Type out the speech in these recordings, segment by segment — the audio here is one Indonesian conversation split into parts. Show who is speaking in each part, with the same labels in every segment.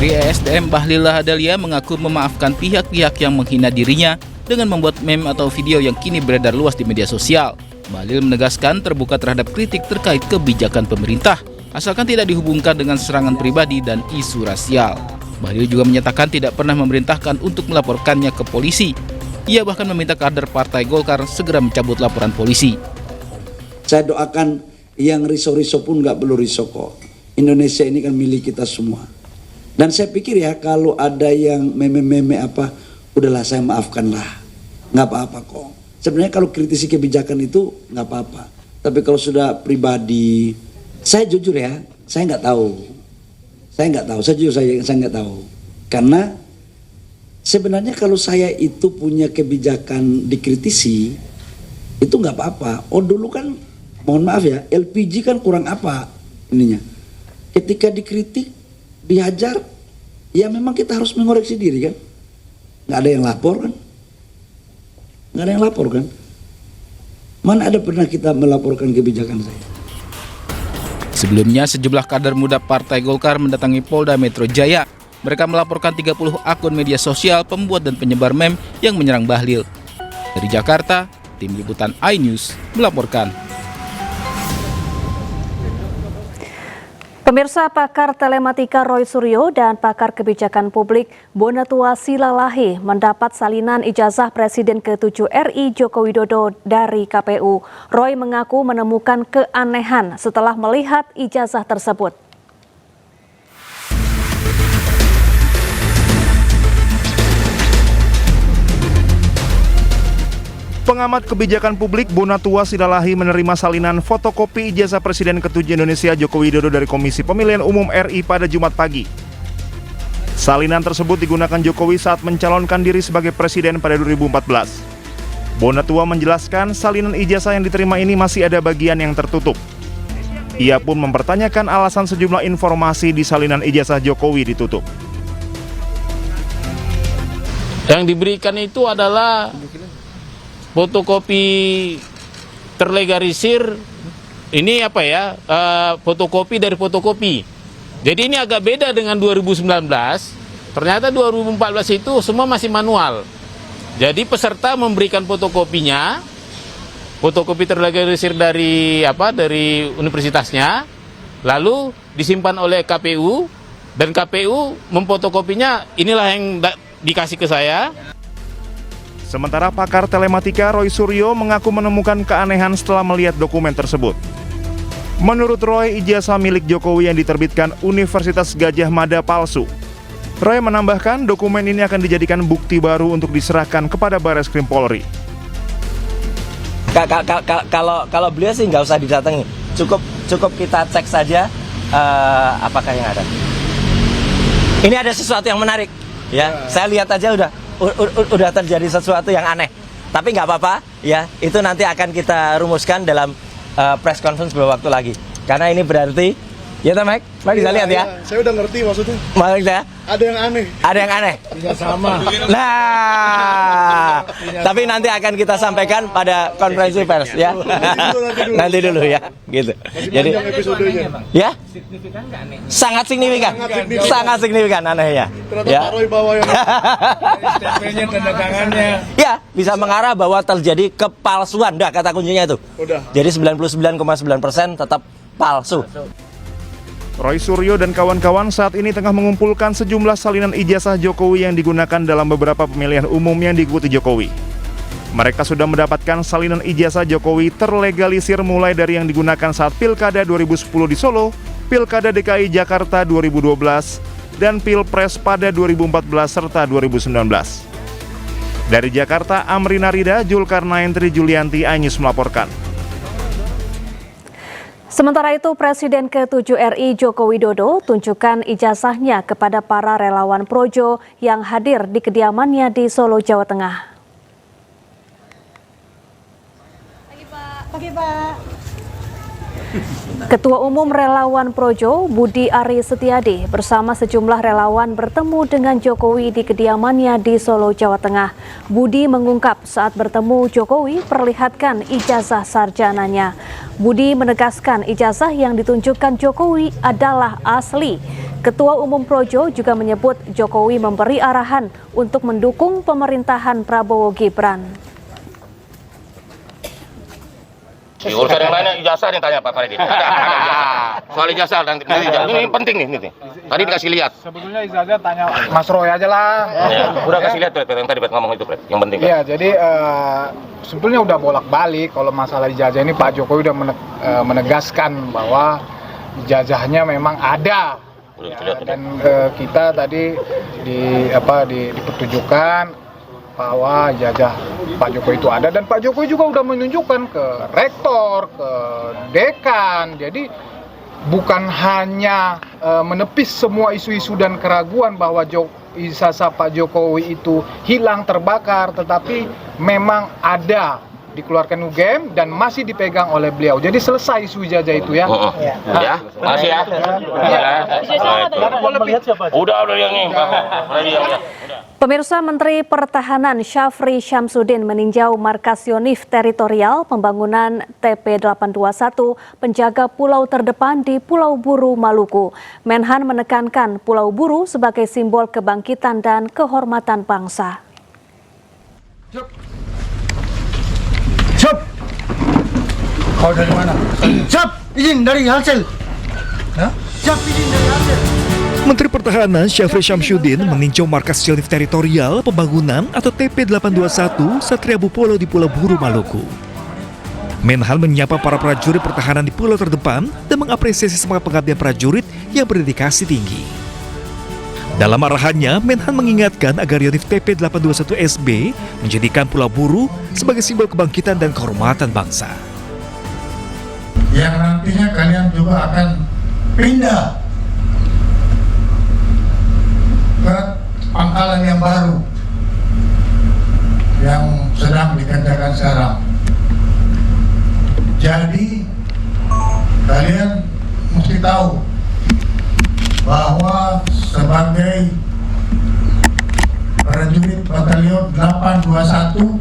Speaker 1: Menteri ESDM Bahlil Lahadalia mengaku memaafkan pihak-pihak yang menghina dirinya dengan membuat meme atau video yang kini beredar luas di media sosial. Bahlil menegaskan terbuka terhadap kritik terkait kebijakan pemerintah, asalkan tidak dihubungkan dengan serangan pribadi dan isu rasial. Bahlil juga menyatakan tidak pernah memerintahkan untuk melaporkannya ke polisi. Ia bahkan meminta kader Partai Golkar segera mencabut laporan polisi.
Speaker 2: Saya doakan yang risau-risau pun nggak perlu risau kok. Indonesia ini kan milik kita semua. Dan saya pikir ya kalau ada yang meme-meme apa, udahlah saya maafkan lah. Nggak apa-apa kok. Sebenarnya kalau kritisi kebijakan itu nggak apa-apa. Tapi kalau sudah pribadi, saya jujur ya, saya nggak tahu. Saya jujur saya nggak tahu. Karena sebenarnya kalau saya itu punya kebijakan dikritisi, itu nggak apa-apa. Oh dulu kan, mohon maaf ya, LPG kan kurang apa ininya. Ketika dikritik, dihajar, ya memang kita harus mengoreksi diri kan. Nggak ada yang lapor kan. Nggak ada yang lapor kan. Mana ada pernah kita melaporkan kebijakan saya.
Speaker 1: Sebelumnya, sejumlah kader muda Partai Golkar mendatangi Polda Metro Jaya. Mereka melaporkan 30 akun media sosial pembuat dan penyebar meme yang menyerang Bahlil. Dari Jakarta, Tim Liputan iNews melaporkan.
Speaker 3: Pemirsa, pakar telematika Roy Suryo dan pakar kebijakan publik Bonatua Silalahi mendapat salinan ijazah Presiden ke-7 RI Joko Widodo dari KPU. Roy mengaku menemukan keanehan setelah melihat ijazah tersebut.
Speaker 4: Pengamat kebijakan publik Bonatua Silalahi menerima salinan fotokopi ijazah Presiden ke-7 Indonesia Joko Widodo dari Komisi Pemilihan Umum RI pada Jumat pagi. Salinan tersebut digunakan Jokowi saat mencalonkan diri sebagai Presiden pada 2014. Bonatua menjelaskan salinan ijazah yang diterima ini masih ada bagian yang tertutup. Ia pun mempertanyakan alasan sejumlah informasi di salinan ijazah Jokowi ditutup.
Speaker 5: Yang diberikan itu adalah fotokopi terlegalisir, ini apa ya, fotokopi dari fotokopi. Jadi ini agak beda dengan 2019, ternyata 2014 itu semua masih manual. Jadi peserta memberikan fotokopinya, fotokopi terlegalisir dari universitasnya, lalu disimpan oleh KPU, dan KPU memfotokopinya, inilah yang dikasih ke saya.
Speaker 4: Sementara pakar telematika Roy Suryo mengaku menemukan keanehan setelah melihat dokumen tersebut. Menurut Roy, ijazah milik Jokowi yang diterbitkan Universitas Gadjah Mada palsu. Roy menambahkan dokumen ini akan dijadikan bukti baru untuk diserahkan kepada Barreskrim Polri.
Speaker 6: Kalau beliau sih nggak usah didatangi, cukup kita cek saja apakah yang ada. Ini ada sesuatu yang menarik, ya. Saya lihat aja udah terjadi sesuatu yang aneh, tapi nggak apa-apa ya, itu nanti akan kita rumuskan dalam press conference beberapa waktu lagi, karena ini berarti ya Mike bisa lihat ya.
Speaker 7: Saya udah ngerti maksudnya.
Speaker 6: Maksudnya
Speaker 7: ada yang aneh
Speaker 6: bisa sama. Nah, tapi nanti akan kita sampaikan pada konferensi pers ya. Nanti dulu ya gitu. Jadi ya sangat signifikan anehnya ya. Ya, bisa mengarah bahwa terjadi kepalsuan, dah kata kuncinya itu. Jadi 99,9% tetap palsu.
Speaker 4: Roy Suryo dan kawan-kawan saat ini tengah mengumpulkan sejumlah salinan ijazah Jokowi yang digunakan dalam beberapa pemilihan umum yang diikuti Jokowi. Mereka sudah mendapatkan salinan ijazah Jokowi terlegalisir mulai dari yang digunakan saat Pilkada 2010 di Solo, Pilkada DKI Jakarta 2012, dan Pilpres pada 2014 serta 2019. Dari Jakarta, Amrina Rida, Julkarnain Tri Julianti, iNews melaporkan.
Speaker 3: Sementara itu, Presiden ke-7 RI Joko Widodo tunjukkan ijazahnya kepada para relawan Projo yang hadir di kediamannya di Solo, Jawa Tengah.
Speaker 8: Pagi, Pak.
Speaker 3: Ketua Umum Relawan Projo, Budi Ari Setiadi, bersama sejumlah relawan bertemu dengan Jokowi di kediamannya di Solo, Jawa Tengah. Budi mengungkap saat bertemu Jokowi perlihatkan ijazah sarjananya. Budi menegaskan ijazah yang ditunjukkan Jokowi adalah asli. Ketua Umum Projo juga menyebut Jokowi memberi arahan untuk mendukung pemerintahan Prabowo Gibran.
Speaker 8: Urusan yang lainnya ijazah yang tanya Pak Freddy. Ada. Soal ijazah nanti ini penting nih. Tadi dikasih lihat.
Speaker 9: Sebetulnya ijazah tanya Mas Roy aja lah.
Speaker 8: Ya, udah kasih lihat Fred, yang tadi Fred ngomong itu Fred. Yang penting.
Speaker 9: Iya, jadi sebetulnya udah bolak-balik kalau masalah ijazah ini Pak Jokowi udah menegaskan bahwa ijazahnya memang ada. Dan kita tadi dipertunjukkan bahwa ijazah Pak Jokowi itu ada, dan Pak Jokowi juga udah menunjukkan ke rektor, ke dekan. Jadi bukan hanya menepis semua isu-isu dan keraguan bahwa ijazah Pak Jokowi itu hilang, terbakar, tetapi memang ada dikeluarkan UGM dan masih dipegang oleh beliau. Jadi selesai isu ijazah itu ya.
Speaker 8: Ya, makasih ya. Udah yang ini.
Speaker 3: Pemirsa, Menteri Pertahanan Syafri Syamsuddin meninjau markas Yonif teritorial pembangunan TP821 penjaga pulau terdepan di Pulau Buru, Maluku. Menhan menekankan Pulau Buru sebagai simbol kebangkitan dan kehormatan bangsa.
Speaker 10: Siap. Kau dari mana? Siap, izin dari hasil. Siap, izin dari hasil.
Speaker 4: Menteri Pertahanan Syafri Syamsuddin meninjau markas Yonif teritorial pembangunan atau TP821 Satria Bupolo di Pulau Buru, Maluku. Menhan menyapa para prajurit pertahanan di pulau terdepan dan mengapresiasi semangat pengabdian prajurit yang berdedikasi tinggi. Dalam arahannya, Menhan mengingatkan agar Yonif TP821SB menjadikan Pulau Buru sebagai simbol kebangkitan dan kehormatan bangsa.
Speaker 10: Yang nantinya kalian juga akan pindah ke pangkalan yang baru yang sedang dikerjakan sekarang. Jadi kalian mesti tahu bahwa sebagai prajurit batalion 821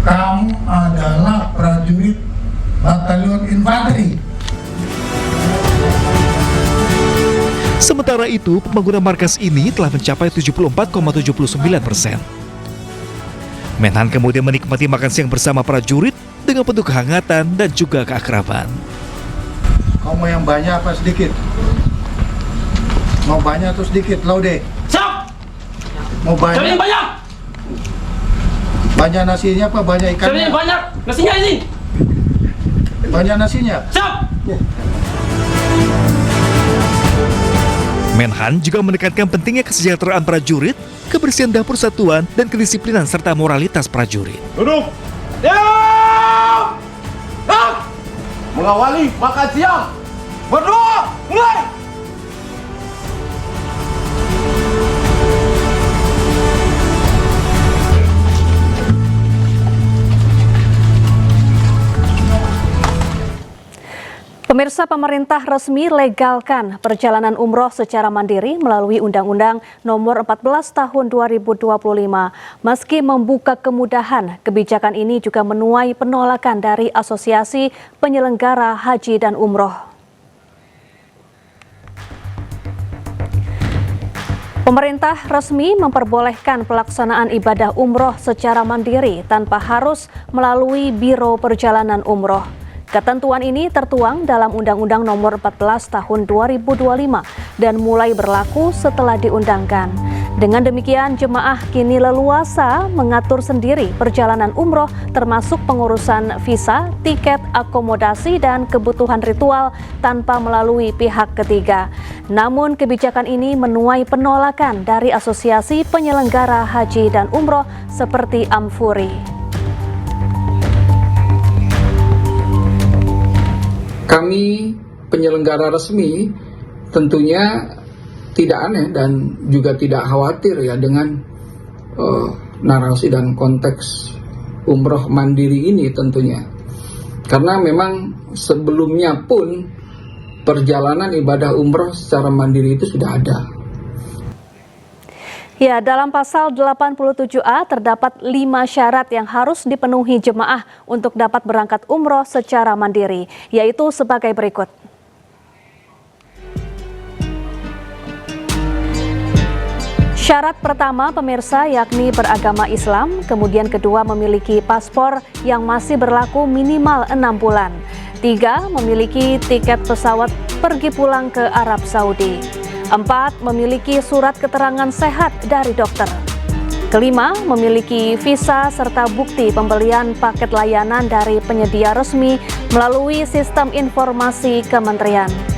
Speaker 10: kamu adalah prajurit batalion infanteri.
Speaker 4: Sementara itu, pembangunan markas ini telah mencapai 74,79%. Menhan kemudian menikmati makan siang bersama prajurit dengan penuh kehangatan dan juga keakraban.
Speaker 10: Kau mau yang banyak apa sedikit? Mau banyak atau sedikit, Laude?
Speaker 6: Siap!
Speaker 10: Mau banyak?
Speaker 6: Siapa banyak?
Speaker 10: Banyak nasinya apa banyak ikannya?
Speaker 6: Siapa banyak? Nasinya ini!
Speaker 10: Banyak nasinya?
Speaker 6: Siap!
Speaker 4: Menhan juga menekankan pentingnya kesejahteraan prajurit, kebersihan dapur satuan, dan kedisiplinan serta moralitas prajurit.
Speaker 7: Duduk. Diam. Mengawali makan siang. Berdua, mulai.
Speaker 3: Pemirsa, pemerintah resmi legalkan perjalanan umroh secara mandiri melalui Undang-Undang Nomor 14 Tahun 2025. Meski membuka kemudahan, kebijakan ini juga menuai penolakan dari Asosiasi Penyelenggara Haji dan Umroh. Pemerintah resmi memperbolehkan pelaksanaan ibadah umroh secara mandiri tanpa harus melalui Biro Perjalanan Umroh. Ketentuan ini tertuang dalam Undang-Undang Nomor 14 Tahun 2025 dan mulai berlaku setelah diundangkan. Dengan demikian, jemaah kini leluasa mengatur sendiri perjalanan umroh termasuk pengurusan visa, tiket, akomodasi, dan kebutuhan ritual tanpa melalui pihak ketiga. Namun kebijakan ini menuai penolakan dari Asosiasi Penyelenggara Haji dan Umroh seperti Amfuri.
Speaker 11: Kami penyelenggara resmi tentunya tidak aneh dan juga tidak khawatir ya dengan narasi dan konteks umroh mandiri ini tentunya. Karena memang sebelumnya pun perjalanan ibadah umroh secara mandiri itu sudah ada.
Speaker 3: Ya, dalam pasal 87A terdapat 5 syarat yang harus dipenuhi jemaah untuk dapat berangkat umroh secara mandiri, yaitu sebagai berikut. Syarat pertama pemirsa yakni beragama Islam, kemudian kedua memiliki paspor yang masih berlaku minimal 6 bulan. 3. Memiliki tiket pesawat pergi pulang ke Arab Saudi. 4. Memiliki surat keterangan sehat dari dokter. Kelima, memiliki visa serta bukti pembelian paket layanan dari penyedia resmi melalui sistem informasi kementerian.